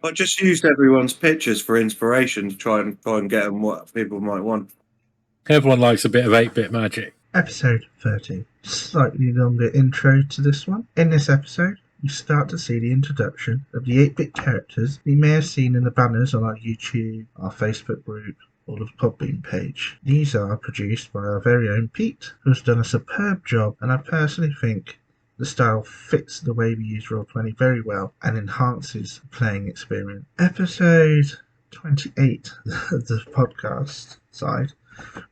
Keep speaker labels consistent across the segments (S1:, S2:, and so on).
S1: I just used everyone's pictures for inspiration to try and get them what people might want.
S2: Everyone likes a bit of 8-bit magic.
S3: Episode 30. Slightly longer intro to this one. In this episode, we start to see the introduction of the 8-bit characters you may have seen in the banners on our YouTube, our Facebook group, or the Podbean page. These are produced by our very own Pete, who has done a superb job, and I personally think the style fits the way we use Roll20 very well and enhances the playing experience. Episode 28 of the podcast side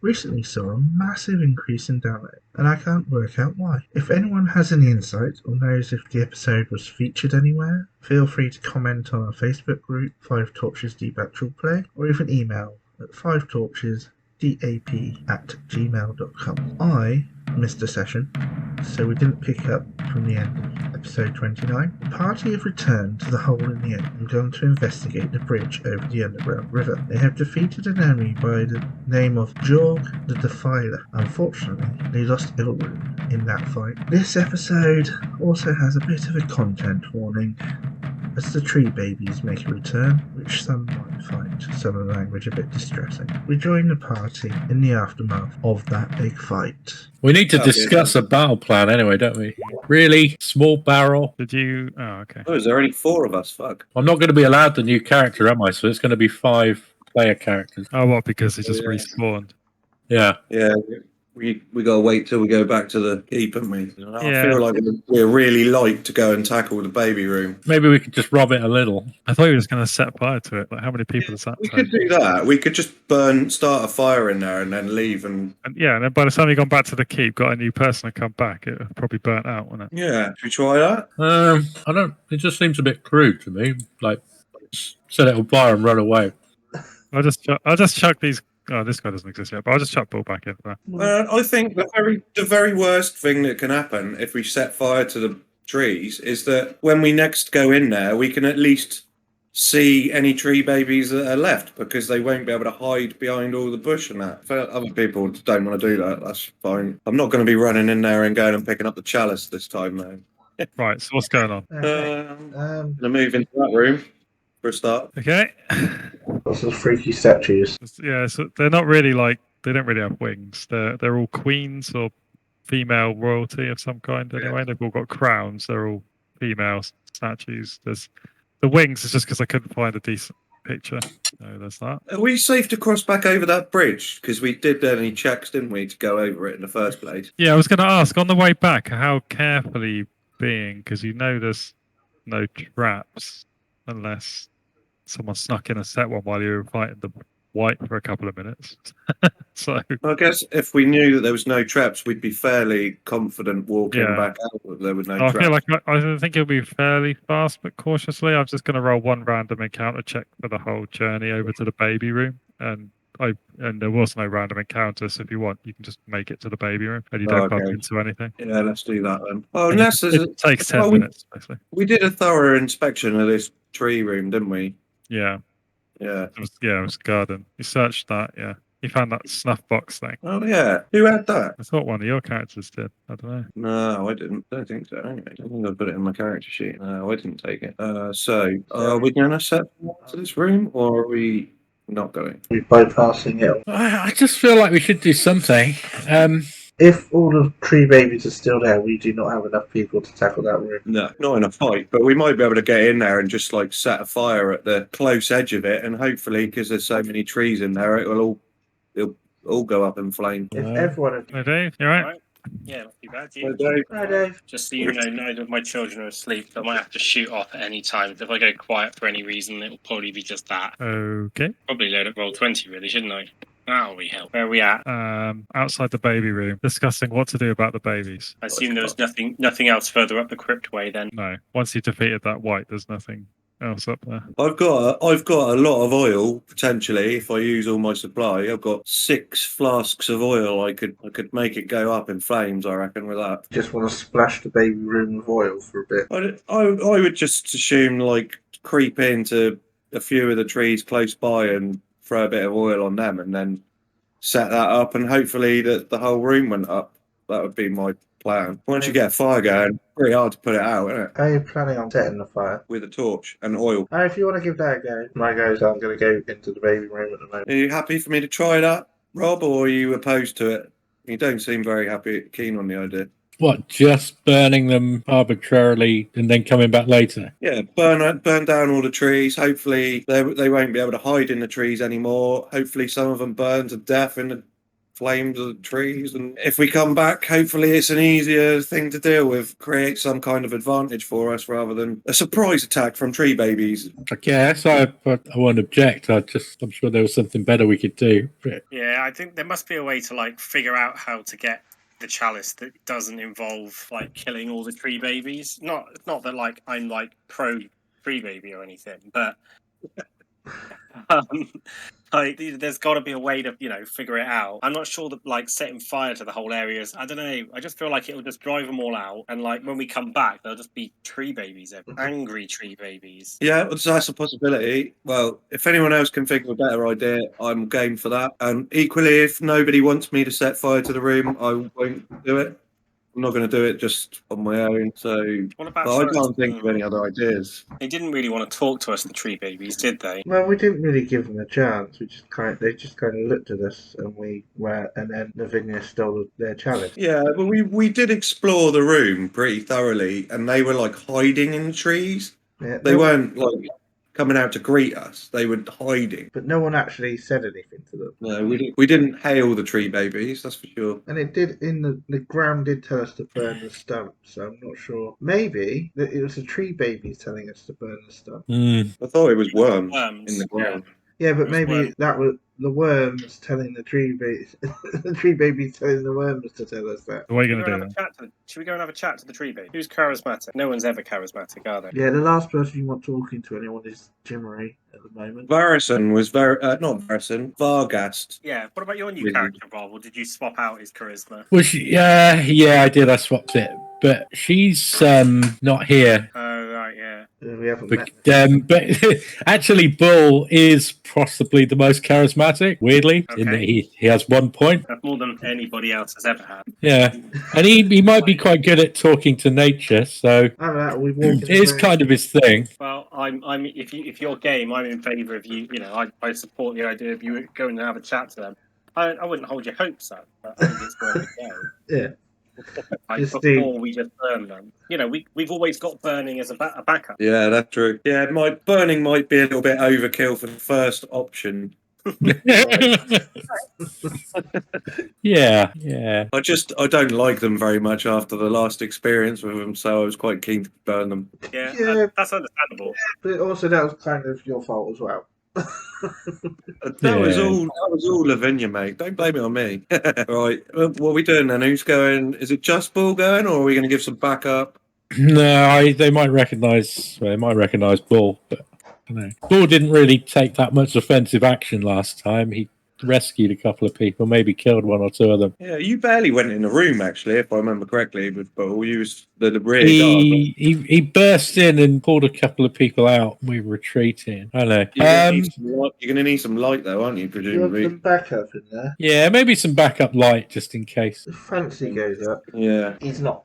S3: recently saw a massive increase in download, and I can't work out why. If anyone has any insight or knows if the episode was featured anywhere, feel free to comment on our Facebook group, 5 Torches Deep Actual Play, or even email at 5torchesdap@gmail.com. I missed a session, so we didn't pick up from the end of episode 29. The party have returned to the hole in the inn and gone to investigate the bridge over the underground river. They have defeated an enemy by the name of Jorg the Defiler. Unfortunately, they lost Ilrune in that fight. This episode also has a bit of a content warning, as the tree babies make a return, which some might find some of the language a bit distressing. We join the party in the aftermath of that big fight.
S2: We need to discuss a battle plan anyway, don't we? Really? Small barrel?
S4: Did you... Oh, okay.
S1: Oh, is there only 4 of us? Fuck.
S2: I'm not going to be allowed the new character, am I? So it's going to be 5 player characters.
S4: Oh, what? Because it just respawned?
S2: Yeah.
S1: Yeah. We got to wait till we go back to the keep, haven't we? I
S4: Yeah.
S1: feel like we're really light to go and tackle the baby room.
S2: Maybe we could just rob it a little.
S4: I thought you were just going to set fire to it. Like, how many people is that?
S1: We could do that. We could just start a fire in there and then leave. And
S4: yeah, and then by the time you've gone back to the keep, got a new person to come back, it would probably burnt out, wouldn't it?
S1: yeah, should we try that?
S2: I don't. It just seems a bit crude to me. Like, set it on fire and run away.
S4: I'll just chuck these. Oh, this guy doesn't exist yet, but I'll just chuck Bull back in there.
S1: I think the very worst thing that can happen if we set fire to the trees is that when we next go in there, we can at least see any tree babies that are left, because they won't be able to hide behind all the bush and that. If other people don't want to do that, that's fine. I'm not going to be running in there and going and picking up the chalice this time, though.
S4: Right, so what's going on?
S1: Going to move into that room for a start.
S4: Okay.
S3: Lots of freaky statues.
S4: Yeah, so they're not really they don't really have wings. They're all queens or female royalty of some kind anyway. Yeah. They've all got crowns. They're all female statues. There's the wings is just because I couldn't find a decent picture. No, there's that.
S1: Are we safe to cross back over that bridge? Because we did any checks, didn't we, to go over it in the first place?
S4: Yeah, I was going to ask on the way back how carefully being, because there's no traps unless someone snuck in and set one while you were fighting the white for a couple of minutes. So
S1: I guess if we knew that there was no traps, we'd be fairly confident walking back out that there were no traps.
S4: I feel like I think it'll be fairly fast, but cautiously. I'm just going to roll one random encounter check for the whole journey over to the baby room, and there was no random encounter, so if you want, you can just make it to the baby room, and you don't bump into anything.
S1: Yeah, let's do that then. Oh, unless
S4: it takes 10 minutes, basically.
S1: We did a thorough inspection of this tree room, didn't we?
S4: Yeah.
S1: Yeah.
S4: It was a garden. You searched that, yeah. You found that snuff box thing.
S1: Oh, yeah. Who had that?
S4: I thought one of your characters did. I don't know.
S1: No, I didn't. I don't think so. Anyway, I think I put it in my character sheet. No, I didn't take it. So, are we going to set to this room, or are we not going?
S3: We're bypassing it.
S2: I just feel like we should do something.
S3: If all the tree babies are still there, we do not have enough people to tackle that room.
S1: No, not in a fight, but we might be able to get in there and just set a fire at the close edge of it, and hopefully, because there's so many trees in there, it'll all go up in flame.
S3: If everyone...
S4: Hey, Dave, you all right?
S5: Yeah, not too bad.
S1: Hi, Dave.
S3: Hi, Dave.
S5: Just so you know, neither of my children are asleep. I might have to shoot off at any time. If I go quiet for any reason, it'll probably be just that.
S4: Okay.
S5: Probably load up Roll20, really, shouldn't I? That'll be help. Where are we at?
S4: Outside the baby room, discussing what to do about the babies.
S5: I assume there was nothing else further up the crypt way then.
S4: No. Once you defeated that white, there's nothing else up there.
S1: I've got a lot of oil potentially if I use all my supply. I've got 6 flasks of oil. I could make it go up in flames, I reckon, with that.
S3: Just want to splash the baby room with oil for a bit.
S1: I would just assume creep into a few of the trees close by and throw a bit of oil on them, and then set that up, and hopefully that the whole room went up. That would be my plan. Once you get a fire going, pretty hard to put it out, isn't it?
S3: How are you planning on setting the fire?
S1: With a torch and oil.
S3: If you want to give that a go, my goes, I'm going to go into the baby room at the moment.
S1: Are you happy for me to try that, Rob, or are you opposed to it? You don't seem very keen on the idea.
S2: What, just burning them arbitrarily and then coming back later?
S1: Yeah, burn down all the trees. Hopefully they won't be able to hide in the trees anymore. Hopefully some of them burn to death in the flames of the trees. And if we come back, hopefully it's an easier thing to deal with. Create some kind of advantage for us rather than a surprise attack from tree babies.
S2: I guess I won't object. I'm sure there was something better we could do. But
S5: Yeah, I think there must be a way to like figure out how to get the chalice that doesn't involve like killing all the tree babies. Not that like I'm like pro tree baby or anything, but like there's got to be a way to figure it out. I'm not sure that like setting fire to the whole areas. I don't know. I just feel like it will just drive them all out, and like when we come back, there'll just be tree babies, angry tree babies.
S1: Yeah, that's a possibility. Well, if anyone else can think of a better idea, I'm game for that. And equally, if nobody wants me to set fire to the room, I won't do it. I'm not going to do it just on my own. So,
S5: What about?
S1: but I can't think of any other ideas.
S5: They didn't really want to talk to us, the tree babies, did they?
S3: Well, we didn't really give them a chance. They just kind of looked at us, and then Lavinia stole their chalice.
S1: Yeah, but we did explore the room pretty thoroughly, and they were like hiding in the trees.
S3: Yeah,
S1: They weren't like coming out to greet us. They were hiding.
S3: but no one actually said anything to them.
S1: No, we didn't hail the tree babies. That's for sure.
S3: And it did the ground did tell us to burn the stump, so I'm not sure. Maybe that it was the tree babies telling us to burn the stump.
S1: I thought it was worms
S5: Worms,
S1: in the ground.
S3: Yeah, but
S5: It was
S3: maybe
S5: worms.
S3: that was the worms telling the tree babies, the tree babies telling the worms to tell us that.
S4: What are you going to do?
S5: Should we go and have a chat to the tree baby? Who's charismatic? No one's ever charismatic, are they?
S3: Yeah, the last person you want talking to anyone is Jimmery at the moment.
S1: Varison was not Varison, Vargast.
S5: Yeah. What about your new
S1: Really?
S5: character, Bob? Or did you swap out his charisma?
S2: yeah, I did. I swapped it, but she's not here.
S5: Oh right, yeah.
S3: We haven't
S2: But, but actually, Bull is possibly the most charismatic. Weirdly, in that
S5: Okay.
S2: he has 1 point.
S5: That's more than anybody else has ever had.
S2: Yeah, and he might be quite good at talking to nature. So
S3: we walk in
S2: it is kind of his thing.
S5: Well, I'm if you're game, I'm in favour of you. I support the idea of you going and have a chat to them. I wouldn't hold your hopes up, but I think it's worth a go.
S3: Yeah.
S5: Like,
S3: Just
S5: before we just burn them. We've always got burning as a backup.
S1: Yeah, that's true. Yeah, my burning might be a little bit overkill for the first option.
S2: yeah.
S1: I don't like them very much after the last experience with them, so I was quite keen to burn them.
S5: Yeah,
S3: Yeah.
S5: that's understandable.
S3: But also that was kind of your fault as well.
S1: That was all Lavinia, mate. Don't blame it on me. Right, what are we doing then? Who's going? Is it just Bull going, or are we going to give some backup?
S2: No, they might recognise Bull, but I don't know. Bull didn't really take that much offensive action last time. He rescued a couple of people, maybe killed one or two of them.
S1: Yeah, you barely went in the room, actually, if I remember correctly, with Bull. You was the rear guard.
S2: He burst in and pulled a couple of people out. We were retreating. I don't know.
S1: You're going to need some light, though, aren't you,
S3: You want
S1: presumably?
S3: some backup in there?
S2: Yeah, maybe some backup light just in case.
S3: If Fancy goes up.
S1: Yeah.
S3: He's not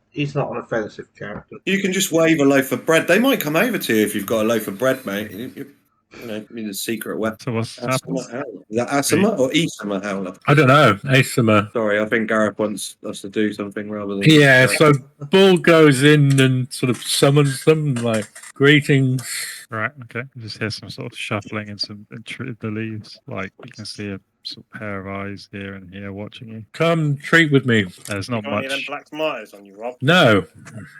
S3: an offensive character.
S1: You can just wave a loaf of bread. They might come over to you if you've got a loaf of bread, mate. I mean, a secret weapon.
S4: So what's happened?
S1: Asima Howler. Is that Asima or Isima Howler?
S2: I don't know. Asima.
S1: Sorry, I think Gareth wants us to do something rather than...
S2: Yeah, so Bull goes in and sort of summons them, like, greetings.
S4: Right, okay. You just hear some sort of shuffling in the leaves. Like, you can see a sort of pair of eyes here and here watching you.
S2: Come treat with me.
S4: There's
S5: You
S4: not
S5: got any of them
S4: much.
S5: black tomatoes on you, Rob?
S2: No.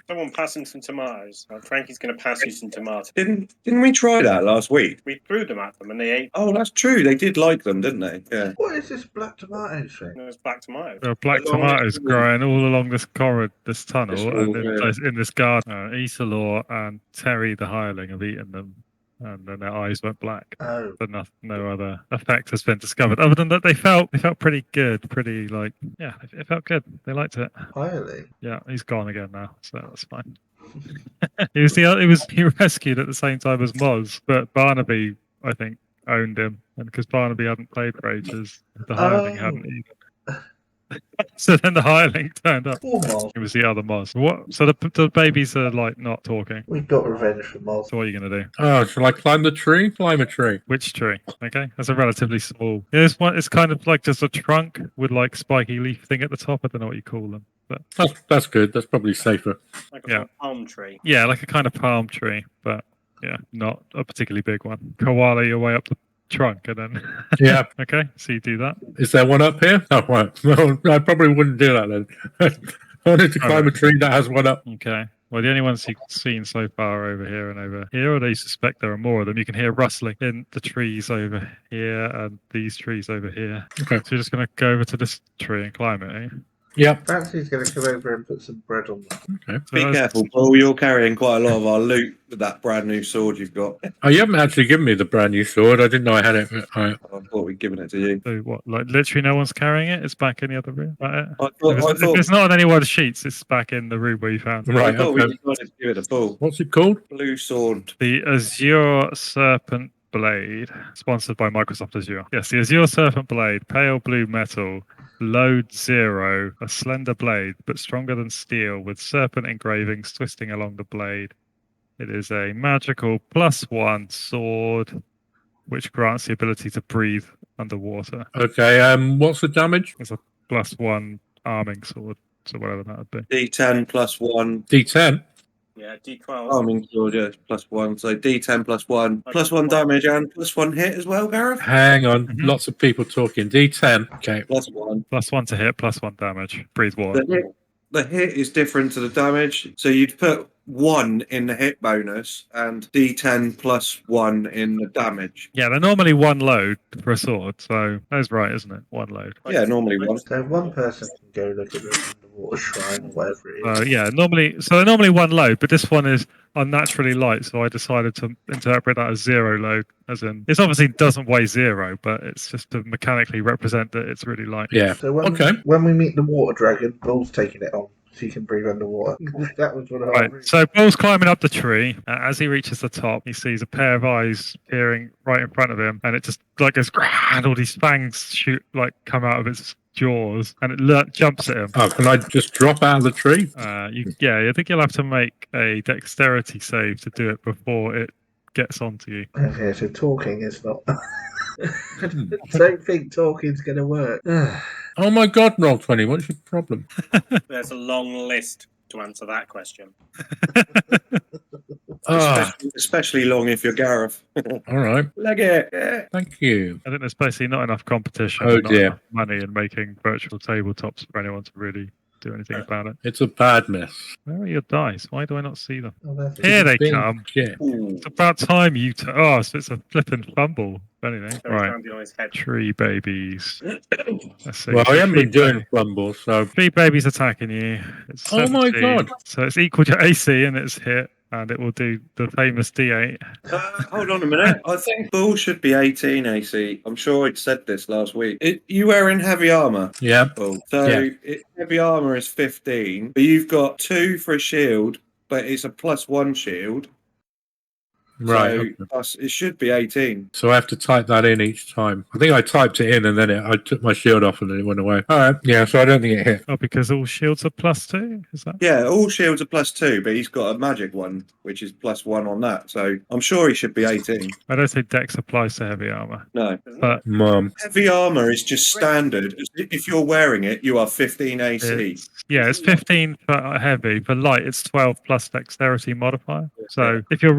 S5: Someone passing some tomatoes. Frankie's going to pass you some tomatoes.
S1: Didn't we try that last week?
S5: We threw them at them and they ate.
S1: Oh, that's true. They did like them, didn't they? Yeah.
S3: What is this black tomato thing?
S5: Those black tomatoes.
S4: There are black
S1: Along
S4: tomatoes
S1: this-
S4: growing all along this corridor, this tunnel,
S1: This
S4: and
S1: wall,
S4: in this garden. Isilor and Terry the hireling have eaten them, and then their eyes went black.
S3: Oh.
S4: But no other effect has been discovered. Other than that, they felt pretty good, pretty like it felt good. They liked it.
S3: Highly.
S4: Yeah, he's gone again now, so that's fine. He rescued at the same time as Moz, but Barnaby I think owned him, and because Barnaby hadn't played for ages, the hireling hadn't either. So then the hireling turned up.
S3: Poor Moz.
S4: It was the other Moz. What? So the babies are like not talking.
S3: We got revenge for Moz.
S4: So what are you gonna do?
S2: Oh, shall I climb the tree? Climb a tree.
S4: Which tree? Okay, that's a relatively small. Yeah, this one. It's kind of like just a trunk with like spiky leaf thing at the top. I don't know what you call them, but
S2: That's good. That's probably safer.
S5: Like a
S4: Yeah.
S5: palm tree.
S4: yeah, like a kind of palm tree, but yeah, not a particularly big one. Koala your way up the trunk and then.
S2: Yeah.
S4: Okay, so you do that.
S2: Is there one up here? Oh, right. No, I probably wouldn't do that then. I wanted to climb a tree that has one up.
S4: Okay. Well, the only ones you've seen so far are over here and over here, or do you suspect there are more of them? You can hear rustling in the trees over here and these trees over here.
S2: Okay.
S4: So you're just going to go over to this tree and climb it, eh?
S2: Yeah.
S3: Fancy's going to come over and put some bread on them.
S2: Okay.
S4: So
S1: Be
S4: that's-
S1: careful, Paul. You're carrying quite a lot of our loot with that brand new sword you've got.
S2: Oh, you haven't actually given me the brand new sword. I didn't know I had it.
S1: I thought we'd given it to you.
S4: So what? Like literally no one's carrying it? It's back in the other room? Right?
S1: I
S4: If
S1: thought,
S4: if it's not on any one of the sheets, it's back in the room where you found it.
S2: Right.
S1: I thought we
S2: Okay.
S1: decided to give it a Paul.
S2: What's it called?
S1: Blue sword.
S4: The Azure Serpent Blade, sponsored by Microsoft Azure. Yes, the Azure Serpent Blade, pale blue metal, load 0, a slender blade, but stronger than steel, with serpent engravings twisting along the blade. It is a magical +1 sword, which grants the ability to breathe underwater.
S2: Okay. What's the damage?
S4: It's a +1 arming sword, so whatever that would be.
S1: D10 plus 1.
S2: D10.
S5: Yeah, D12.
S1: Arming sword, yeah, plus 1. So D10 plus 1. Plus 1 damage and plus 1 hit as well, Gareth?
S2: Hang on.
S4: Mhm.
S2: Lots of people talking. D10. Okay.
S1: Plus 1.
S4: +1 to hit, +1 damage. Breathe water.
S1: The hit is different to the damage. So you'd put 1 in the hit bonus and D10 plus 1 in the damage.
S4: Yeah, they're normally one load for a sword, so that's right, isn't it? One load.
S1: Yeah, normally 1.
S3: So one person can go look at the underwater shrine or whatever it is.
S4: Yeah, they're normally one load, but this one is unnaturally light, so I decided to interpret that as 0 load, as in it obviously doesn't weigh 0, but it's just to mechanically represent that it's really light.
S2: Yeah.
S3: So when we meet the water dragon, Bull's taking it on so he can breathe underwater. That was one of our
S4: Right, so Bull's climbing up the tree. As he reaches the top, he sees a pair of eyes peering right in front of him, and it just like goes, and all these fangs come out of its jaws, and it jumps at him.
S2: Oh, can I just drop out of the tree?
S4: I think you'll have to make a dexterity save to do it before it gets onto you.
S3: Okay, so talking is not. I don't think talking's going to work.
S2: Oh my God, Roll20. What's your problem?
S5: There's a long list to answer that question.
S1: Especially long if you're Gareth.
S2: All right.
S1: Leg it. Yeah.
S2: Thank you.
S4: I think there's basically not enough competition,
S2: Oh,
S4: and not
S2: dear.
S4: enough money in making virtual tabletops for anyone to really do anything about it.
S2: It's a bad mess.
S4: Where are your dice? Why do I not see them?
S3: Oh, that's
S4: Here they
S2: Big
S4: come.
S2: shit.
S1: Ooh.
S4: It's about time you. Oh, so it's a flipping fumble. If anything,
S5: So he's
S4: right?
S5: standing on his head.
S4: Tree babies. Let's see.
S2: Well, I haven't been
S4: Three
S2: doing fumbles, so.
S4: 3 babies attacking you. It's
S2: Oh my
S4: 17.
S2: God.
S4: So it's equal to AC and it's hit, and it will do the famous D8.
S1: Hold on a minute. I think Bull should be 18 AC. I'm sure I'd said this last week. You wearing heavy armor,
S2: Yeah.
S1: Bull. So
S2: Yeah.
S1: heavy armor is 15, but you've got 2 for a shield, but it's a +1 shield.
S2: Right.
S1: So
S2: okay.
S1: it should be 18.
S2: So I have to type that in each time. I think I typed it in and then I took my shield off and then it went away. All right. Yeah, so I don't think it hit.
S4: Oh, because all shields are +2? Is that?
S1: Yeah, all shields are +2, but he's got a magic one, which is +1 on that. So I'm sure he should be 18.
S4: I don't think Dex applies to heavy armor.
S1: No.
S4: But
S2: Mum.
S1: Heavy armor is just standard. If you're wearing it, you are 15 AC.
S4: it's 15 for heavy. For light, it's 12 plus dexterity modifier. So if you've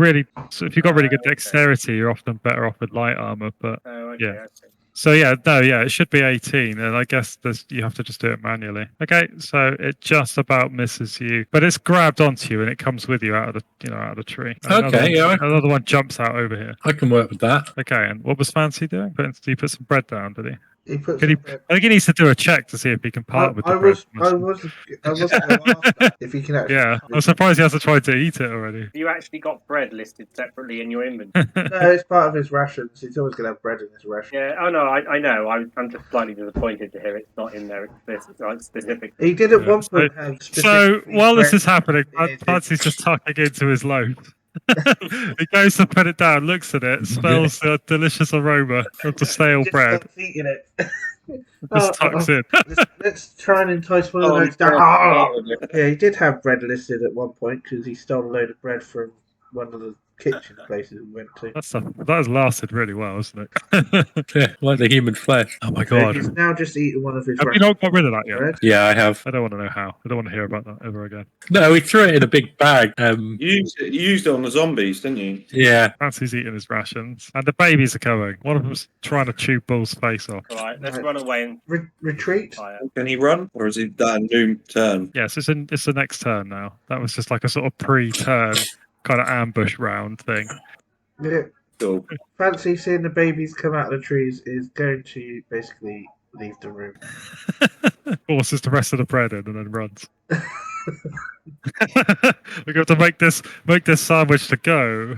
S4: got really good dexterity, you're often better off with light armor. But
S5: Oh, okay.
S4: Yeah.
S5: I see.
S4: so it should be 18, and I guess you have to just do it manually. Okay, so it just about misses you, but it's grabbed onto you and it comes with you out of the tree. Another one jumps out over here.
S2: I can work with that.
S4: Okay, and what was Fancy doing? Did he put some bread down? Did he?
S3: He puts
S4: I think he needs to do a check to see if he can part with the bread.
S3: I wasn't going to ask that, if he can actually.
S4: Yeah, I'm surprised he hasn't tried to eat it already.
S5: Have you actually got bread listed separately in your inventory?
S3: No, it's part of his rations. He's always going to have bread in his ration.
S5: Yeah. Oh no, I know. I'm just slightly disappointed to hear it's not in there specific.
S3: He did at
S4: Yeah,
S3: one point have.
S4: So
S3: specifically
S4: while this
S3: bread
S4: is happening,
S3: in his
S4: Fancy's just tucking into his loaf. He goes to put it down, looks at it, smells the delicious aroma of the stale
S3: Just
S4: bread.
S3: starts eating it.
S4: Just tucks in.
S3: Let's try and entice one of
S1: Oh,
S3: those down. Yeah, he did have bread listed at one point because he stole a load of bread from one of the kitchen places we went to.
S4: That has lasted really well, hasn't it?
S2: Yeah, like the human flesh.
S4: Oh my
S3: So
S4: god.
S3: he's now just eaten one of his
S4: Have you not got rid of that yet?
S3: bread.
S2: Yeah, I have.
S4: I don't want to know how. I don't want to hear about that ever again.
S2: No, we threw it in a big bag.
S1: You used it on the zombies, didn't you?
S2: Yeah.
S4: Fancy's eating his rations. And the babies are coming. One of them's trying to chew Bull's face off.
S5: All right, let's
S3: Right.
S5: run away and
S3: Retreat.
S5: fire.
S1: Can he run, or is it that new turn?
S4: Yes, it's the next turn now. That was just like a sort of pre-turn kind of ambush round thing.
S3: Yeah.
S1: Cool.
S3: Fancy seeing the babies come out of the trees is going to basically leave the room.
S4: Forces the rest of the bread in and then runs. We're going to make this sandwich to go.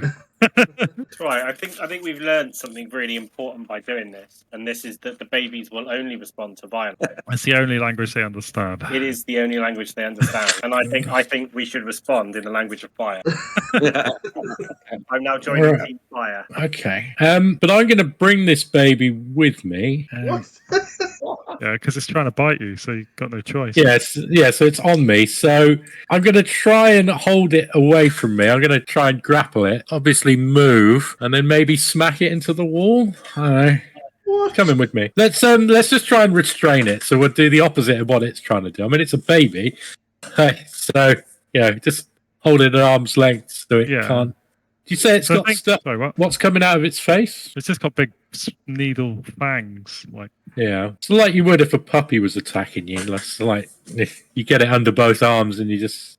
S5: Right, I think we've learned something really important by doing this, and this is that the babies will only respond to violence.
S4: It's the only language they understand.
S5: It is the only language they understand, and I think we should respond in the language of fire. I'm now joining
S2: Right.
S5: Team Fire.
S2: Okay. But I'm going to bring this baby with me.
S3: What?
S4: Yeah, because it's trying to bite you, so you've got no choice.
S2: Yes, yeah, so it's on me. So I'm going to try and hold it away from me. I'm going to try and grapple it, obviously move, and then maybe smack it into the wall. I don't know.
S3: What?
S2: Come in with me. Let's just try and restrain it. So we'll do the opposite of what it's trying to do. I mean, it's a baby. So, just hold it at arm's length so it can't. Do you say it's got stuff?
S4: Sorry, what?
S2: What's coming out of its face?
S4: It's just got big needle fangs. Like,
S2: Yeah. It's like you would if a puppy was attacking you. It's like if you get it under both arms and you just,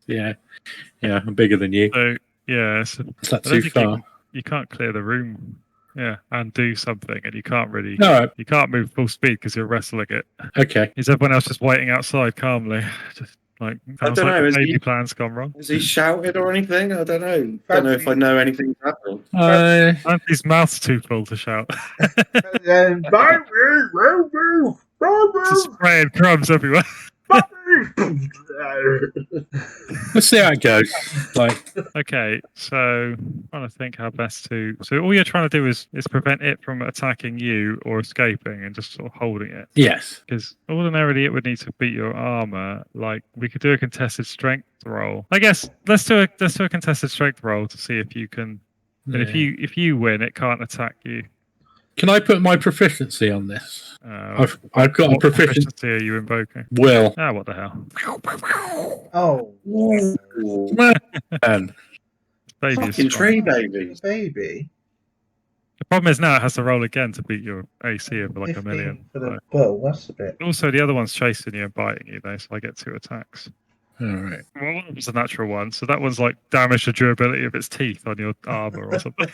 S2: I'm bigger than you.
S4: so yeah. So
S2: Is that
S4: I don't
S2: too
S4: think
S2: far?
S4: you can't clear the room. Yeah, and do something, and you can't really.
S2: No.
S4: You can't move full speed because you're wrestling it.
S2: Okay.
S4: Is everyone else just waiting outside calmly? Just like sounds
S1: don't
S4: like
S1: know,
S4: the
S1: is
S4: baby
S1: he-
S4: plan's gone wrong.
S1: Has he shouted or anything? I don't know. Don't know if I know anything's happening.
S4: Anthony's mouth's too full to shout.
S3: And
S4: Just spraying crumbs everywhere.
S2: Let's see how it goes. Like,
S4: Okay, so I'm trying to think how best to. So all you're trying to do is prevent it from attacking you or escaping, and just sort of holding it.
S2: yes.
S4: Because ordinarily it would need to beat your armor. Like we could do a contested strength roll. I guess let's do a contested strength roll to see if you can. And if you win, it can't attack you.
S2: Can I put my proficiency on this? I've got a
S4: What
S2: proficiency.
S4: proficiency are you invoking?
S2: Will.
S4: Ah, what the hell?
S3: Oh,
S2: And
S4: Baby is
S1: Fucking
S4: strong.
S1: tree babies.
S3: baby.
S4: The problem is now it has to roll again to beat your AC of like
S3: 15
S4: a million.
S3: for the
S4: So-
S3: bull. That's a bit.
S4: Also, the other one's chasing you and biting you, though, so I get 2 attacks.
S2: all right.
S4: Well, one of them's a natural one, so that one's like damage the durability of its teeth on your armor or something.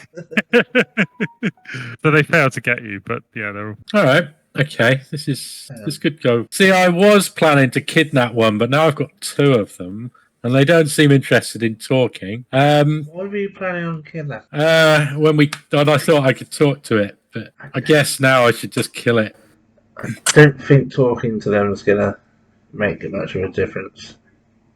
S4: So they fail to get you, but yeah, they're all...
S2: All right. Okay. This could go. See, I was planning to kidnap one, but now I've got 2 of them, and they don't seem interested in talking.
S3: What were you planning on killing?
S2: I thought I could talk to it, but I guess now I should just kill it.
S3: I don't think talking to them is going to make much of a difference.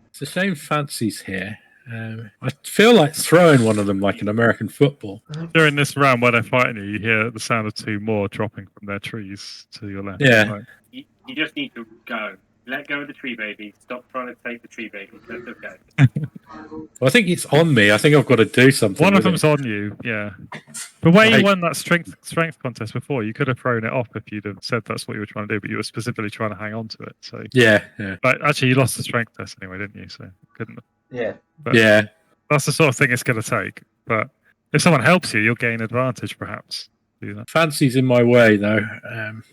S2: It's a shame Fancy's here. I feel like throwing one of them like an American football.
S4: During this round where they're fighting you, you hear the sound of 2 more dropping from their trees to your left.
S2: Yeah.
S4: Right.
S5: You just need to go. Let go of the tree baby. Stop trying to take the tree baby. Let them go.
S2: Well, I think it's on me. I think I've got to do something.
S4: One of
S2: with
S4: them's
S2: it.
S4: on you, yeah. But where
S2: Right.
S4: you won that strength contest before, you could have thrown it off if you'd have said that's what you were trying to do, but you were specifically trying to hang on to it. So,
S2: Yeah.
S4: but actually, you lost the strength test anyway, didn't you? So you couldn't.
S3: Yeah.
S4: But
S2: Yeah.
S4: that's the sort of thing it's going to take. But if someone helps you, you'll gain advantage, perhaps. Do that.
S2: Fancy's in my way, though.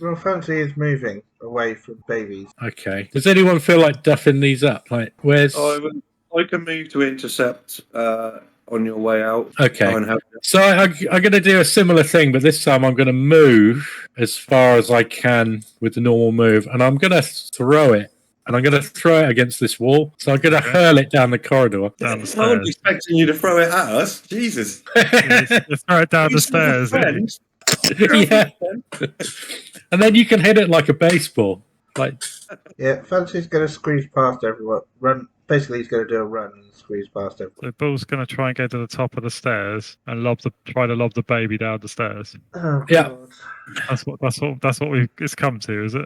S3: Well, Fancy is moving away from babies.
S2: Okay. Does anyone feel like duffing these up? Like, where's...
S1: I can move to intercept on your way out.
S2: Okay.
S1: Try and help you.
S2: So I'm going to do a similar thing, but this time I'm going to move as far as I can with the normal move, and I'm going to throw it. And I'm going to throw it against this wall. So I'm going to hurl it down the corridor.
S4: Down the
S1: I was
S4: stairs.
S1: expecting you to throw it at us. Jesus.
S4: You throw it down the stairs.
S2: Yeah. And then you can hit it like a baseball. Like,
S3: Yeah, Fantasy's going to squeeze past everyone. Run. Basically, he's going to do a run and squeeze past everyone.
S4: So Bull's going to try and go to the top of the stairs and try to lob the baby down the stairs.
S3: Oh,
S2: Yeah.
S3: God.
S4: That's what it's come to, is it?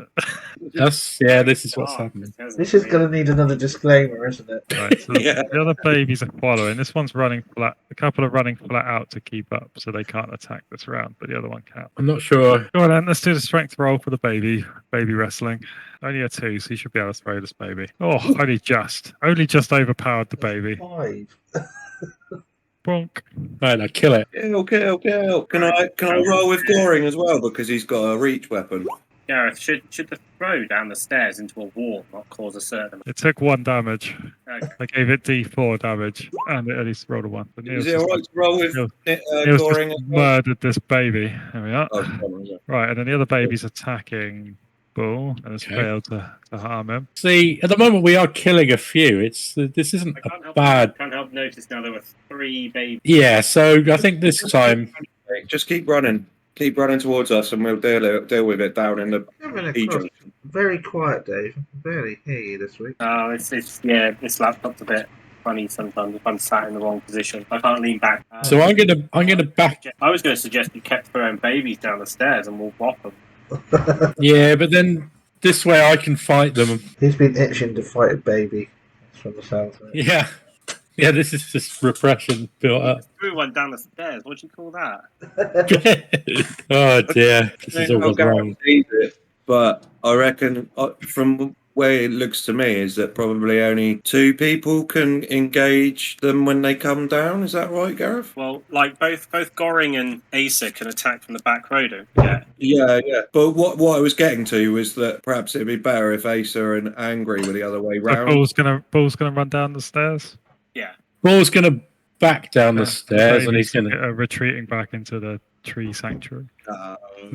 S2: This is what's happening.
S3: This is going to need another disclaimer, isn't it?
S4: Right. So
S1: Yeah.
S4: the other babies are following. This one's running flat. A couple are running flat out to keep up, so they can't attack this round. But the other one can.
S2: I'm not sure.
S4: Go on then. Let's do the strength roll for the baby. Baby wrestling. Only a 2, so you should be able to throw this baby. Oh, only just overpowered the baby.
S3: 5.
S4: Bonk.
S2: Right, now kill it.
S1: Kill. Can I roll with Goring as well because he's got a reach weapon?
S5: Gareth, should the throw down the stairs into a wall not cause a certain?
S4: It took 1 damage.
S5: Okay.
S4: I gave it D4 damage, and it at least rolled a 1. But
S1: Is it alright to roll with
S4: Neil's
S1: Goring?
S4: just murdered this baby. There we are.
S1: Oh, sorry, yeah.
S4: Right, and then the other baby's attacking Bull and has
S2: Okay.
S4: failed to harm him.
S2: See, at the moment we are killing a few. This isn't
S5: I can't
S2: a
S5: help,
S2: bad.
S5: can't help notice now there were 3 babies.
S2: Yeah, so I think this time.
S1: Just keep running. Keep running towards us, and we'll deal with it down in the
S3: Coming
S1: E
S3: across
S1: junction.
S3: very quiet, Dave. I can barely hear you this week.
S5: Oh, this laptop's a bit funny sometimes if I'm sat in the wrong position. I can't lean back.
S2: So I'm gonna back.
S5: I was going to suggest you kept throwing babies down the stairs and we'll whop them.
S2: Yeah, but then this way I can fight them.
S3: He's been itching to fight a baby. That's from the sounds of it.
S2: Yeah, yeah. This is just repression built up.
S5: Threw one down the stairs. What do you call that?
S2: Oh dear, this is all
S1: I'll
S2: gone wrong.
S1: guarantee it, but I reckon from where it looks to me is that probably only 2 people can engage them when they come down. Is that right, Gareth?
S5: Well, like both Goring and Asa can attack from the back row, don't forget.
S1: Yeah. But what I was getting to was that perhaps it'd be better if Asa and Angry were the other way
S4: So
S1: round.
S4: Bull's gonna run down the stairs.
S5: Yeah.
S2: Ball's gonna back down the
S4: Yeah,
S2: stairs, and he's
S4: baby's
S2: gonna.
S4: retreating back into the tree sanctuary.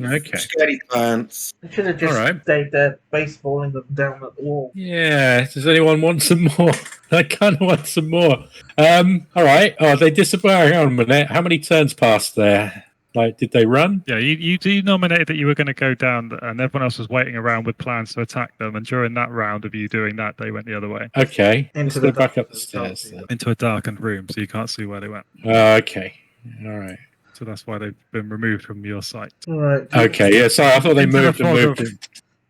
S2: Okay.
S1: Scaredy pants.
S3: He should have just
S2: Alright.
S3: stayed there, baseballing them down at the wall.
S2: Yeah. Does anyone want some more? I kind of want some more. All right. Oh, they disappear. Hang on a minute. How many turns passed there? Like, did they run?
S4: Yeah, you nominated that you were going to go down, and everyone else was waiting around with plans to attack them. And during that round of you doing that, they went the other way
S2: Okay.
S3: Into
S2: Let's
S3: the
S2: go back up the
S3: darkness, can't
S2: stairs.
S3: see
S2: Then.
S3: them.
S4: into a darkened room, so you can't see where they went.
S2: Okay. All right.
S4: So that's why they've been removed from your sight.
S3: Alright.
S2: Okay. Yeah. Sorry. I thought they
S4: Into the
S2: moved and
S4: fog
S2: moved.
S4: of-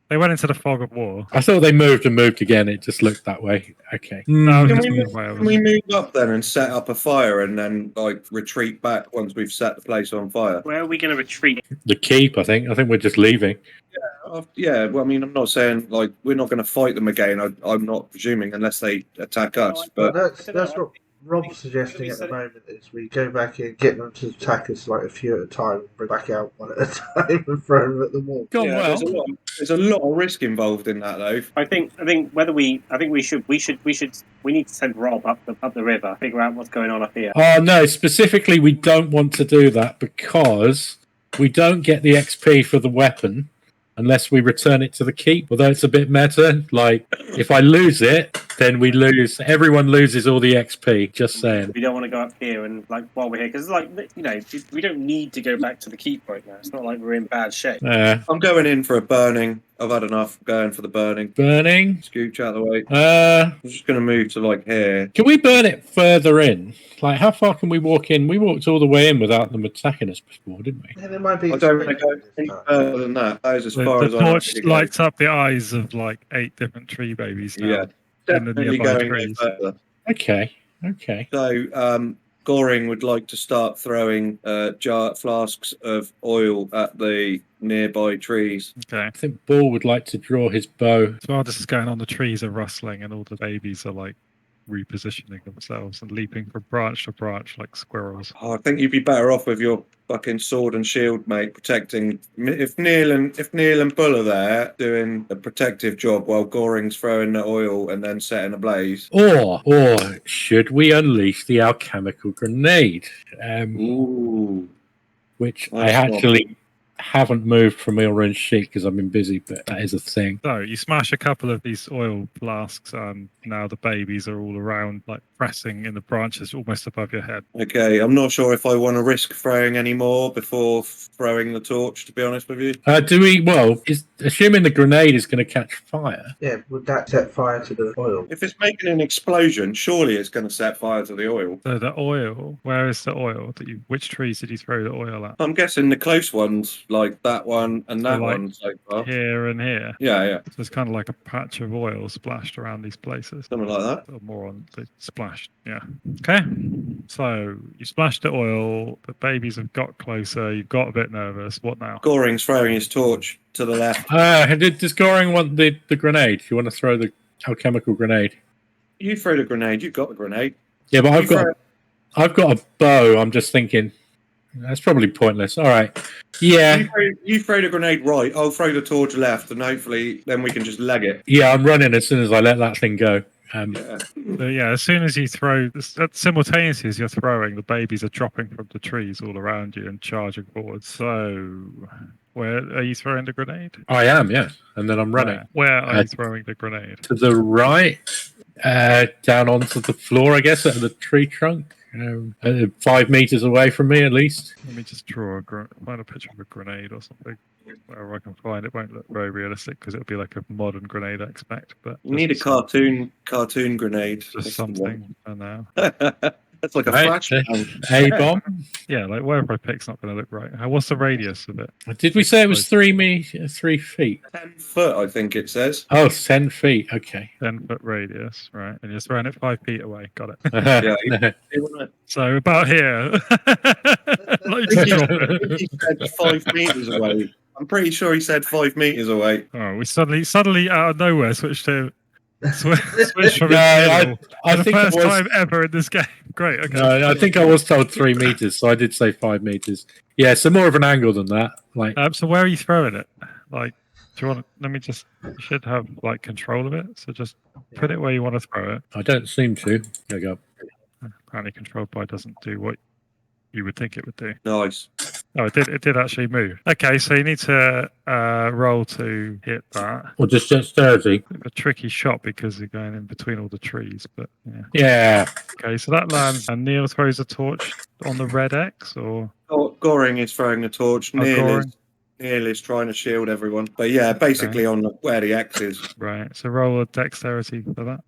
S4: They went into the fog of war.
S2: I thought they moved and moved again. It just looked that way. Okay.
S4: No,
S1: Can
S4: just
S1: we,
S4: move away.
S1: can we move up then and set up a fire and then like retreat back once we've set the place on fire?
S5: Where are we going to retreat?
S2: The keep. I think we're just leaving.
S1: Yeah, well, I mean, I'm not saying like we're not going to fight them again. I'm not presuming unless they attack us.
S3: But
S1: But
S3: that's what Rob's suggesting at the moment is we go back in, get them to attack us like a few at a time, and bring back out one at a time and throw them at the wall.
S2: Gone
S1: yeah,
S2: well.
S1: there's a lot of risk involved in that, though.
S5: I think we need to send Rob up the river, figure out what's going on up here.
S2: Oh no! Specifically, we don't want to do that because we don't get the XP for the weapon unless we return it to the keep. Although it's a bit meta. Like, if I lose it, then we lose. Everyone loses all the XP. Just saying.
S5: We don't want to go up here and like while we're here because like we don't need to go back to the keep right now. It's not like we're in bad shape.
S1: I'm going in for a burning. I've had enough. Going for the burning.
S2: Burning.
S1: Scooch out of the way. I'm just going to move to like here.
S2: Can we burn it further in? Like, how far can we walk in? We walked all the way in without them attacking us before, didn't we?
S3: Yeah, there might be.
S1: I don't want to go any further than that. That is as
S4: The
S1: far as I
S4: torch
S1: can go.
S4: lights up the eyes of like 8 different tree babies now.
S1: Yeah,
S4: in the
S1: definitely
S4: nearby
S1: going no
S4: trees.
S1: further.
S2: Okay.
S1: So, Goring would like to start throwing flasks of oil at the nearby trees.
S4: Okay.
S2: I think Ball would like to draw his bow.
S4: So while this is going on, the trees are rustling and all the babies are like repositioning themselves and leaping from branch to branch like squirrels.
S1: Oh, I think you'd be better off with your fucking sword and shield, mate, protecting. If Neil and Bull are there doing a protective job while Goring's throwing the oil and then setting a blaze.
S2: Or should we unleash the alchemical grenade?
S1: Ooh,
S2: Which
S1: That's
S2: I actually haven't moved from Ilrune's sheet because I've been busy, but that is a thing.
S4: So you smash a couple of these oil flasks, and now the babies are all around, like pressing in the branches almost above your head.
S1: Okay, I'm not sure if I want to risk throwing any more before throwing the torch, to be honest with you.
S2: Do we? Well, assuming the grenade is going to catch fire.
S3: Yeah, would that set fire to the oil?
S1: If it's making an explosion, surely it's going to set fire to the oil.
S4: So the oil, where is the oil? Which trees did you throw the oil at?
S1: I'm guessing the close ones, like that one and that
S4: like,
S1: one so far.
S4: Here and here.
S1: Yeah.
S4: So it's kind of like a patch of oil splashed around these places.
S1: Something like that.
S4: Or more on the splashed. Yeah. Okay. So you splashed the oil. The babies have got closer. You've got a bit nervous. What now?
S1: Goring's throwing his torch to the left.
S2: Does Goring want the grenade? You want to throw the alchemical grenade?
S1: You throw the grenade. You've got the grenade.
S2: Yeah, but I've got a bow. I'm just thinking that's probably pointless. All right. Yeah.
S1: You throw the grenade right. I'll throw the torch left, and hopefully then we can just leg it.
S2: Yeah, I'm running as soon as I let that thing go.
S4: Yeah, as soon as you throw, simultaneously as you're throwing, the babies are dropping from the trees all around you and charging forward. So, where are you throwing the grenade?
S2: I am, yes. And then I'm running.
S4: Where are you throwing the grenade?
S2: To the right, down onto the floor, I guess, at the tree trunk. 5 meters away from me, at least.
S4: Let me just find a picture of a grenade or something. Wherever I can find it, won't look very realistic because it'll be like a modern grenade, I expect. But
S1: you need a cartoon grenade.
S4: Just something for now.
S1: That's like a flashbang.
S2: A bomb.
S4: Yeah, like wherever I pick's not going to look right. What's the radius of it?
S2: Did we say it was 3 feet?
S1: 10 foot, I think it says.
S2: Oh, 10 feet. Okay.
S4: 10-foot radius, right? And you're throwing it 5 feet away. Got it.
S1: Yeah.
S4: So about here.
S1: I think he said 5 meters away. I'm pretty sure he said 5 meters away.
S4: Oh, we suddenly out of nowhere switched from
S2: I
S4: for the
S2: think
S4: first time ever in this game. Great. Okay.
S2: No, I think I was told 3 meters, so I did say 5 meters. Yeah, so more of an angle than that. Like,
S4: so where are you throwing it? Like, do you want? Let me just. You should have like control of it. So just put it where you want to throw it.
S2: I don't seem to. There you go.
S4: Apparently, control by doesn't do what you would think it would do.
S1: Nice.
S4: Oh, it did. It did actually move. Okay, so you need to roll to hit that.
S2: Or just 30.
S4: A tricky shot because you're going in between all the trees, but yeah.
S2: Yeah.
S4: Okay, so that lands, and Neil throws a torch on the red X, or
S1: Goring is throwing the torch. Neil is trying to shield everyone. But yeah, basically on where the X is.
S4: Right. So roll a dexterity for that.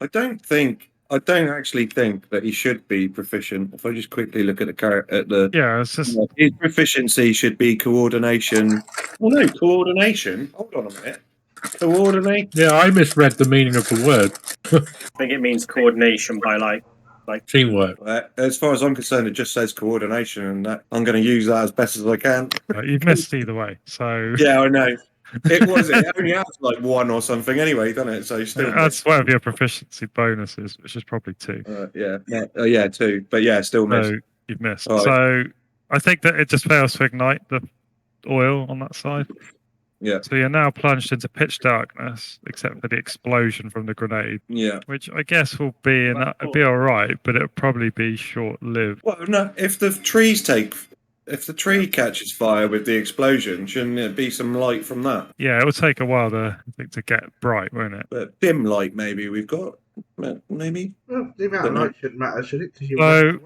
S1: I don't actually think that he should be proficient. If I just quickly look at the character,
S4: Yeah, it's just
S1: his proficiency should be coordination. Well, no, coordination. Hold on a minute. Coordinate.
S2: Yeah, I misread the meaning of the word.
S5: I think it means coordination by like
S2: Teamwork.
S1: As far as I'm concerned, it just says coordination, and that I'm going to use that as best as I can.
S4: you've missed either way. So
S1: Yeah, I know. It only has like 1 or something anyway, doesn't it? So you still
S4: that's whatever your proficiency bonus is, which is probably 2.
S1: yeah, 2. But yeah, still missed.
S4: So you've missed.
S1: Right.
S4: So I think that it just fails to ignite the oil on that side.
S1: Yeah.
S4: So you're now plunged into pitch darkness, except for the explosion from the grenade.
S1: Yeah.
S4: Which I guess will be be all right, but it'll probably be short lived.
S1: Well, no. If the tree catches fire with the explosion, shouldn't it be some light from that?
S4: Yeah, it will take a while to get bright, won't it?
S1: But dim light, maybe we've got. Maybe.
S3: Well, the amount of light shouldn't matter, should it?
S4: So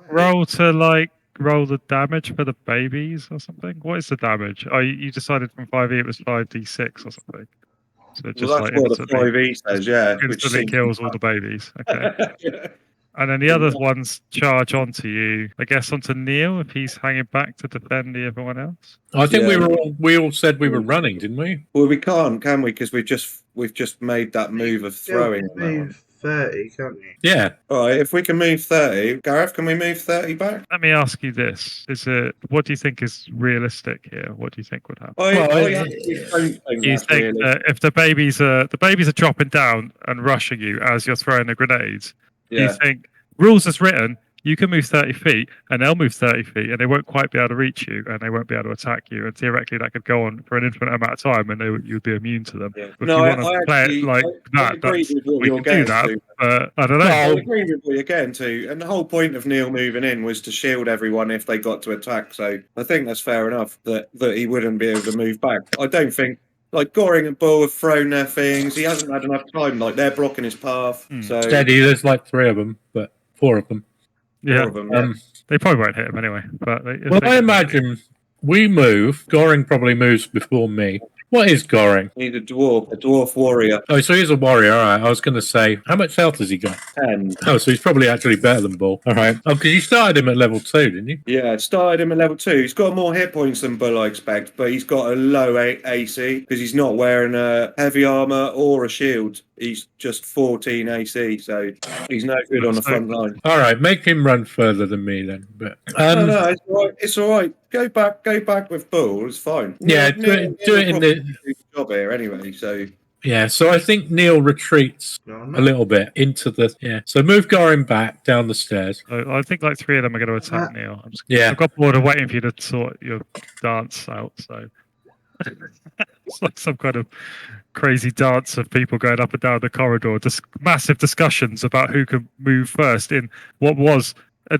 S4: roll the damage for the babies or something. What is the damage? Oh, you decided from 5e it was 5d6 or something. So it just
S1: Well, that's what the 5e says, yeah.
S4: Instantly kills all the babies. Okay.
S1: Yeah.
S4: And then the other ones charge onto you. I guess onto Neil if he's hanging back to defend everyone else.
S2: I think we all said we were running, didn't we?
S1: Well, we can't, can we? Because we've just made that move of throwing.
S3: Move 30, can't you?
S2: Yeah.
S1: All right, if we can move 30, Gareth, can we move 30 back?
S4: Let me ask you this: what do you think is realistic here? What do you think would happen?
S1: I actually don't think
S4: You
S1: that's
S4: think
S1: realistic.
S4: that if the babies are dropping down and rushing you as you're throwing the grenades,
S1: Yeah.
S4: you think rules as written, you can move 30 feet, and they'll move 30 feet, and they won't quite be able to reach you, and they won't be able to attack you. And theoretically, that could go on for an infinite amount of time, and you'd be immune to them.
S1: Yeah.
S4: If
S1: No,
S4: you
S1: I
S4: want to play it like
S1: I agree with what
S4: we
S1: you're
S4: can do
S1: getting
S4: that.
S1: to.
S4: But I don't know.
S1: I agree with what you're getting to. And the whole point of Neil moving in was to shield everyone if they got to attack. So I think that's fair enough that he wouldn't be able to move back. I don't think, like, Goring and Bull have thrown their things. He hasn't had enough time. Like, they're blocking his path. So
S2: Steady, there's like 3 of them, but 4 of them.
S4: Yeah,
S1: of them, yeah.
S4: they probably won't hit him anyway. But
S2: I imagine we move. Goring probably moves before me. What is Goring?
S1: He's a dwarf warrior.
S2: Oh, so he's a warrior. All right. I was going to say, how much health has he got?
S1: 10.
S2: Oh, so he's probably actually better than Bull. All right. Oh, because you started him at level 2, didn't you?
S1: Yeah, started him at level 2. He's got more hit points than Bull, I expect, but he's got a low AC because he's not wearing a heavy armor or a shield. He's just 14 AC, so he's no good on the front line.
S2: All right. Make him run further than me then. But
S1: No, it's all right. It's all right. Go back with Bull. It's fine.
S2: Yeah, do it in the
S1: job here anyway. So
S2: yeah. So I think Neil retreats a little bit into the So move Goring back down the stairs.
S4: I think like 3 of them are going to attack Neil.
S2: Yeah.
S4: I've got border waiting for you to sort your dance out. So it's like some kind of crazy dance of people going up and down the corridor. Just massive discussions about who can move first in what was a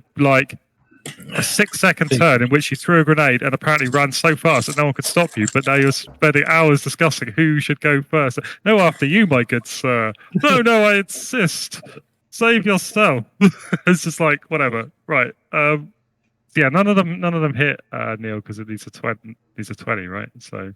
S4: 6-second turn in which you threw a grenade and apparently ran so fast that no one could stop you. But now you're spending hours discussing who should go first. No, after you, my good sir. No, I insist. Save yourself. It's just like whatever. Right. Yeah. None of them hit Neil because these are 20. These are 20, right? So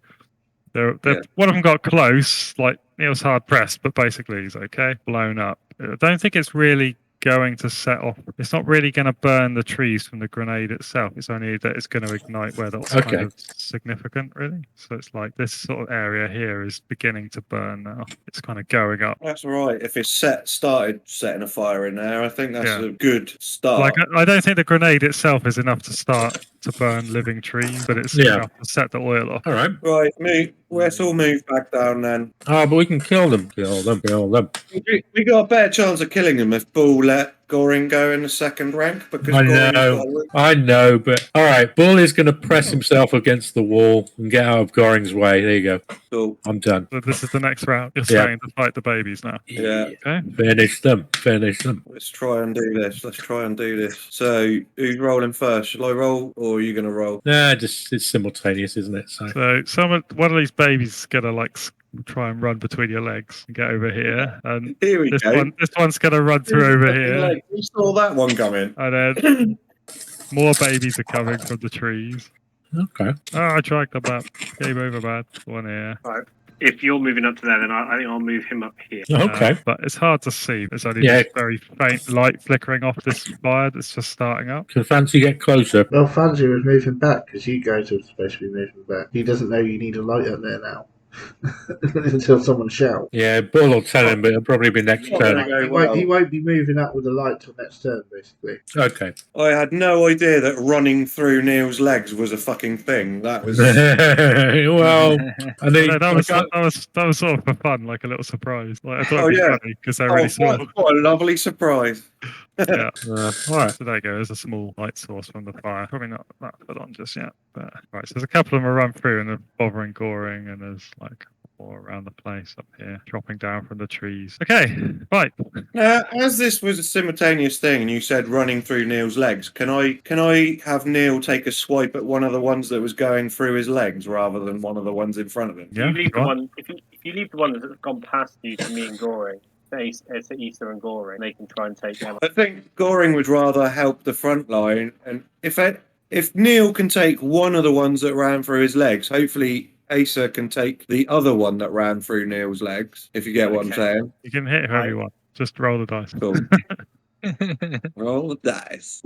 S4: they're one of them got close. Like Neil's hard pressed, but basically he's okay. Blown up. I don't think it's really going to set off. It's not really going to burn the trees from the grenade itself. It's only that it's going to ignite where that's kind of significant, really. So it's like this sort of area here is beginning to burn now. It's kind of going up.
S1: that's all right. If it's started setting a fire in there, I think that's a good start.
S4: Like I don't think the grenade itself is enough to start to burn living trees, but it's enough to set the oil off.
S2: All right.
S1: Right, let's all move back down then.
S2: Oh, but we can kill them. Kill them.
S1: We got a better chance of killing them if Bull let Goring go in the second rank. Because
S2: I know, but all right. Bull is going to press himself against the wall and get out of Goring's way. There you go.
S1: Cool.
S2: I'm done.
S4: So this is the next round. You're staying to fight the babies now.
S1: Yeah.
S4: Okay.
S2: Finish them.
S1: Let's try and do this. So who's rolling first? Shall I roll or are you going to roll?
S2: Nah, it's simultaneous, isn't it?
S4: So one of these babies is going to try and run between your legs and get over here. And
S1: here we go.
S4: This one's going to run through over here.
S1: We saw that one coming.
S4: And then more babies are coming from the trees.
S2: Okay.
S4: Oh, I dragged them up. Game over, bad. One here.
S5: Right. If you're moving up to there, then I think I'll move him up here.
S2: Okay.
S4: But it's hard to see. There's only this very faint light flickering off this fire that's just starting up.
S2: Can Fancy get closer?
S3: Well, Fancy was moving back because you guys are supposed to be moving back. He doesn't know you need a light up there now. Until someone shouts.
S2: Yeah, Bull will tell him, but it'll probably be next turn.
S3: He won't be moving up with a light till next turn, basically.
S2: Okay.
S1: I had no idea that running through Neil's legs was a fucking thing. That was
S2: well, I think
S4: that was sort of for fun, like a little surprise. Like I thought it'd be funny because they're really small.
S1: What a lovely surprise.
S4: Yeah.
S2: All right.
S4: So there you go. There's a small light source from the fire. Probably not that put on just yet. But right. So there's a couple of them run through and they're bothering Goring, and there's like more around the place up here, dropping down from the trees. Okay. Right.
S1: Now, as this was a simultaneous thing, and you said running through Neil's legs, can I have Neil take a swipe at one of the ones that was going through his legs rather than one of the ones in front of him?
S4: Yeah.
S5: If you leave the one that's gone past you to me and Goring. It's Issa and Goring. They can try and take them.
S1: I think Goring would rather help the front line, and if Neil can take one of the ones that ran through his legs, hopefully Asa can take the other one that ran through Neil's legs. If you get what I'm saying.
S4: You can hit whoever you want. Just roll the dice.
S1: Cool. Roll the dice.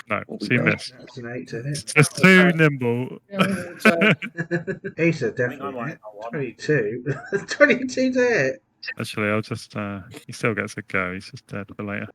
S4: No, so you miss.
S3: That's an 8 to hit.
S4: Just too nimble.
S3: Asa definitely hit. 22. 22 to hit.
S4: Actually, I'll just. He still gets a go. He's just dead for later.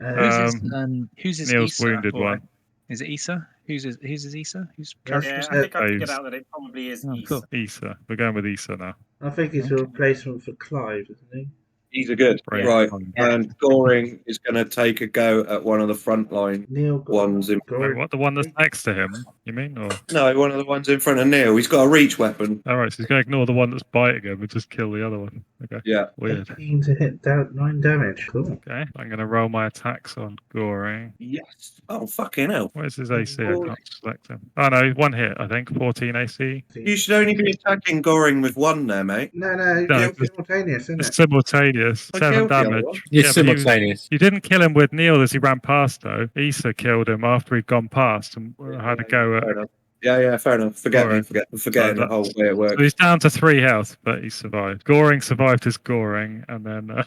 S6: Who's his
S4: Neil's
S6: Issa?
S4: wounded one.
S6: Is it Issa? Who's his Issa? Who's
S5: Yeah, I think I can get out that it probably is Issa.
S6: Cool.
S4: Issa. We're going with Issa now.
S3: I think he's a replacement for Clive, isn't he?
S1: He's a good.
S4: Brave
S1: Right.
S4: one.
S1: And Goring is going to take a go at one of the front line
S3: Neil got
S1: ones.
S4: Wait, what? The one that's next to him? You mean? Or
S1: No, one of the ones in front of Neil. He's got a reach weapon.
S4: all right, so he's going to ignore the one that's biting him and just kill the other one. Okay.
S1: Yeah.
S4: Weird.
S3: 18 to hit down 9 damage. Cool.
S4: Okay, I'm going to roll my attacks on Goring.
S1: Yes. Oh, fucking hell.
S4: Where's his AC? I can't select him. Oh no, one hit, I think. 14 AC.
S1: You should only be attacking Goring with one there, mate.
S3: No,
S4: No,
S3: it's
S4: it's-
S3: simultaneous, isn't
S4: It's
S3: it?
S4: simultaneous.
S1: I
S4: 7
S1: killed the other
S4: damage.
S1: one.
S2: It's
S4: Yeah, but he was-
S2: simultaneous.
S4: You didn't kill him with Neil as he ran past, though. Issa killed him after he'd gone past and had a go at.
S1: Fair enough. Yeah, fair enough. Forget me.
S4: Goring.
S1: Forgetting the whole way it
S4: So
S1: works.
S4: he's down to 3 health, but he survived. Goring survived his Goring, and then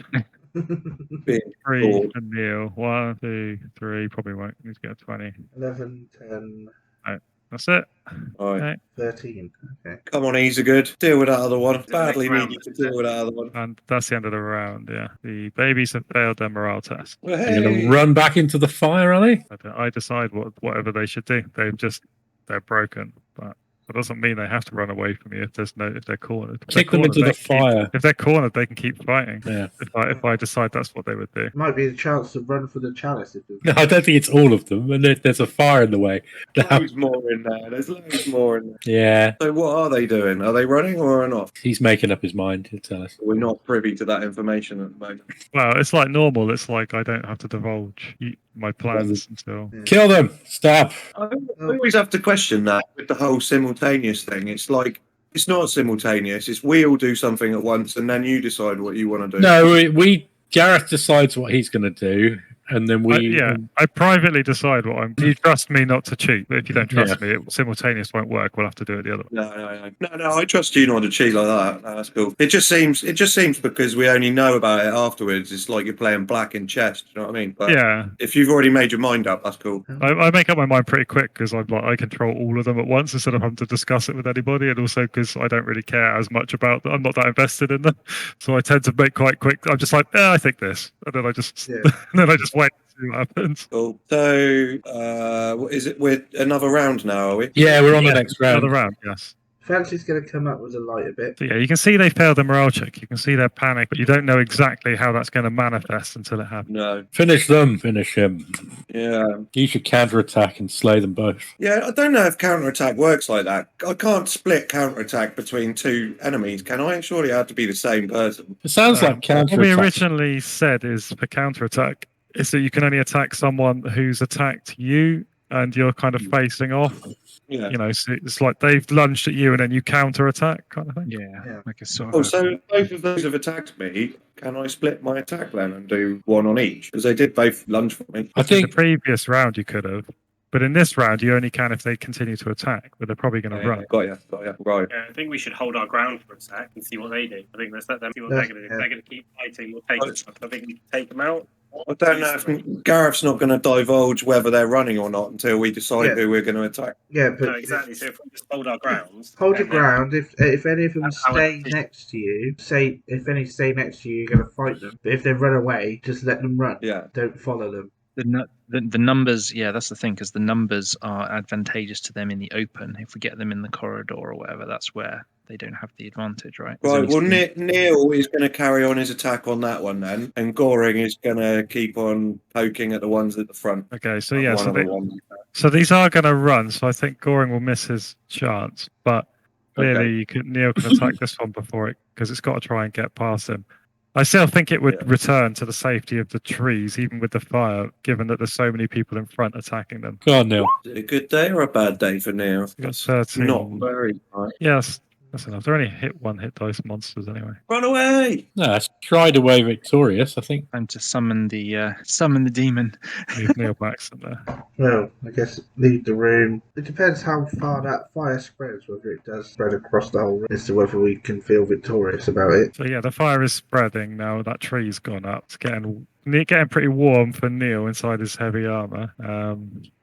S1: Being
S4: 3
S1: bored.
S4: for Neil. 1, 2, 3. Probably won't. He's got 20.
S3: 11, 10,
S4: That's it.
S1: All right.
S3: 13. Okay.
S1: Come on, he's a good. Deal with that other one. Badly
S5: next round.
S1: needed to deal with that other one.
S4: And that's the end of the round, yeah. The babies have failed their morale test.
S1: Well,
S2: They're going
S1: hey.
S2: to run back into the fire, are they?
S4: I decide whatever they should do. They're broken. But that doesn't mean they have to run away from you if they're cornered. If they're
S2: Kick them into
S4: cornered,
S2: the
S4: they can keep-
S2: fire.
S4: If they're cornered, they can keep fighting.
S2: Yeah.
S4: If I decide that's what they would do.
S3: Might be a chance to run for the chalice. If
S2: No, I don't think it's all of them. And there's a fire in the way.
S1: Loads more in there. There's loads more in there.
S2: Yeah,
S1: So what are they doing? Are they running or not?
S2: he's making up his mind. He'll tell us.
S1: We're not privy to that information at the moment.
S4: Well, it's like normal. It's like I don't have to divulge my plans until.
S2: Kill them! Stop!
S1: I always have to question that with the whole simultaneous thing. It's like, it's not simultaneous. It's we all do something at once and then you decide what you want to do.
S2: No, Gareth decides what he's going to do, and then
S4: I privately decide what I'm. You trust me not to cheat, but if you don't trust me, simultaneous won't work. We'll have to do it the other way.
S1: No. I trust you not to cheat like that. No, that's cool. It just seems because we only know about it afterwards. It's like you're playing black in chess. Do you know what I mean? But
S4: Yeah,
S1: if you've already made your mind up, that's cool.
S4: I make up my mind pretty quick because I control all of them at once instead of having to discuss it with anybody, and also because I don't really care as much about them. I'm not that invested in them, so I tend to make quite quick. I'm just like, I think this, and then I just wait and see what happens.
S1: Cool. So, is it we're another round now? Are we?
S2: Yeah, we're on the next round.
S4: Another round, yes.
S3: Fancy's going to come up with a light a bit.
S4: So yeah, you can see they failed the morale check. You can see their panic, but you don't know exactly how that's going to manifest until it happens.
S1: No.
S2: Finish them. Finish him.
S1: Yeah.
S2: You should counterattack and slay them both.
S1: Yeah, I don't know if counterattack works like that. I can't split counterattack between two enemies, can I? Surely it had to be the same person.
S2: It sounds like
S4: What we
S2: counterattack.
S4: originally said is for counterattack is that you can only attack someone who's attacked you and you're kind of facing off.
S1: Yeah.
S4: You know, so it's like they've lunged at you and then you counterattack kind of thing.
S6: Yeah, like a sort
S1: Oh,
S6: of.
S1: so both of those have attacked me. Can I split my attack then and do one on each? Because they did both lunge for me.
S2: I
S4: In the
S2: think
S4: previous round you could have, but in this round you only can if they continue to attack, but they're probably going to run.
S1: Got you. Right.
S5: Yeah, I think we should hold our ground for a sec and see what they do. I think let's let them see what
S3: Yeah,
S5: they're going to do. If they're going to keep fighting, we'll take them. I think we can take them out.
S1: I don't know if Gareth's not going to divulge whether they're running or not until we decide who we're going to attack.
S3: Yeah, but
S5: No, exactly. So if we just hold our grounds,
S3: hold your
S5: then
S3: ground. If any of them
S5: That's how
S3: stay
S5: it-
S3: next to you, if any stay next to you, you're going to fight them. But if they run away, just let them run.
S1: Yeah.
S3: Don't follow them.
S6: The numbers, yeah, that's the thing, because the numbers are advantageous to them in the open. If we get them in the corridor or whatever, that's where they don't have the advantage, right? There's
S1: Right,
S6: only
S1: well,
S6: three-
S1: Neil is going to carry on his attack on that one then, and Goring is going to keep on poking at the ones at the front.
S4: Okay, so
S1: of
S4: yeah,
S1: one
S4: so,
S1: of the ones.
S4: so these are going to run. So I think Goring will miss his chance, but clearly Neil can attack this one before it because it's got to try and get past him. I still think it would return to the safety of the trees, even with the fire, given that there's so many people in front attacking them.
S2: go on, Neil.
S1: Is it a good day or a bad day for Neil?
S4: You got 13.
S1: Not very nice.
S4: Yes, that's enough. They're only one hit dice monsters anyway.
S1: Run away!
S2: No, it's tried away victorious, I think.
S6: Time to summon the demon.
S4: Leave Neil Baxter there.
S3: Well, I guess leave the room. It depends how far that fire spreads, whether it does spread across the whole room, as to whether we can feel victorious about it.
S4: So yeah, the fire is spreading now. That tree's gone up. It's getting pretty warm for Neil inside his heavy armor.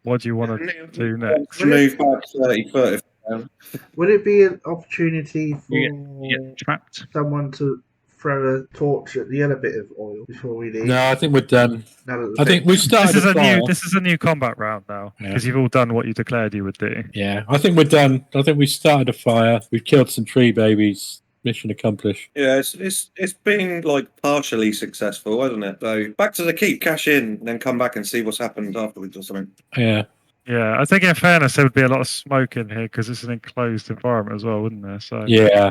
S4: What do you want to do next?
S1: Move back 30 foot. if you can.
S3: Would it be an opportunity for
S6: You get trapped.
S3: someone to throw a torch at the other bit of oil before we leave?
S2: No, I think we're done.
S3: Now that the
S2: I think we've started
S4: This is
S2: a
S4: a
S2: fire.
S4: this is a new combat round now
S2: Yeah.
S4: because you've all done what you declared you would do.
S2: Yeah, I think we're done. I think we started a fire. We've killed some tree babies. mission accomplished.
S1: Yeah, it's been like partially successful, hasn't it? So back to the keep, cash in, then come back and see what's happened afterwards or something.
S2: Yeah.
S4: Yeah, I think in fairness, there would be a lot of smoke in here because it's an enclosed environment as well, wouldn't there? So
S2: Yeah.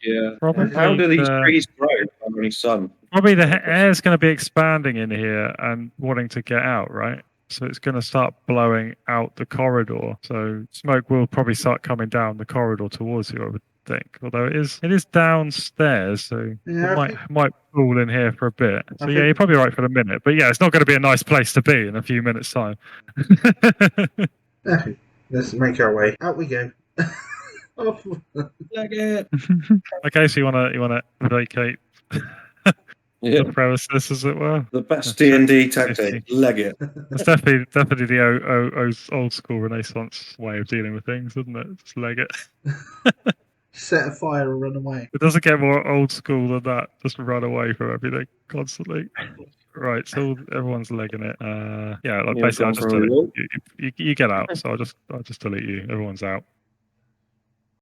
S1: Yeah.
S4: Probably
S1: How do these
S4: the-
S1: trees grow under any sun?
S4: probably the air's going to be expanding in here and wanting to get out, right? So it's going to start blowing out the corridor. So smoke will probably start coming down the corridor towards you, I would think. Although it is downstairs, so
S3: Yeah,
S4: it might fall in here for a bit. So
S3: I
S4: yeah,
S3: think-
S4: you're probably right for the minute. But yeah, it's not going to be a nice place to be in a few minutes' time.
S3: Okay, let's make our way. Out we go. Off.
S4: Okay, so you wanna vacate
S1: Yeah.
S4: the premises, as it were.
S1: The best
S4: Okay.
S1: D&D tactic, leg it.
S4: It's definitely the old school Renaissance way of dealing with things, isn't it? Just leg it.
S3: Set a fire and run away.
S4: It doesn't get more old school than that. Just run away from everything constantly. Right, so everyone's legging it. Yeah, like
S1: You're
S4: basically, I'll
S1: gone
S4: just
S1: for a
S4: delete
S1: walk.
S4: you get out. So I'll just delete you. Everyone's out.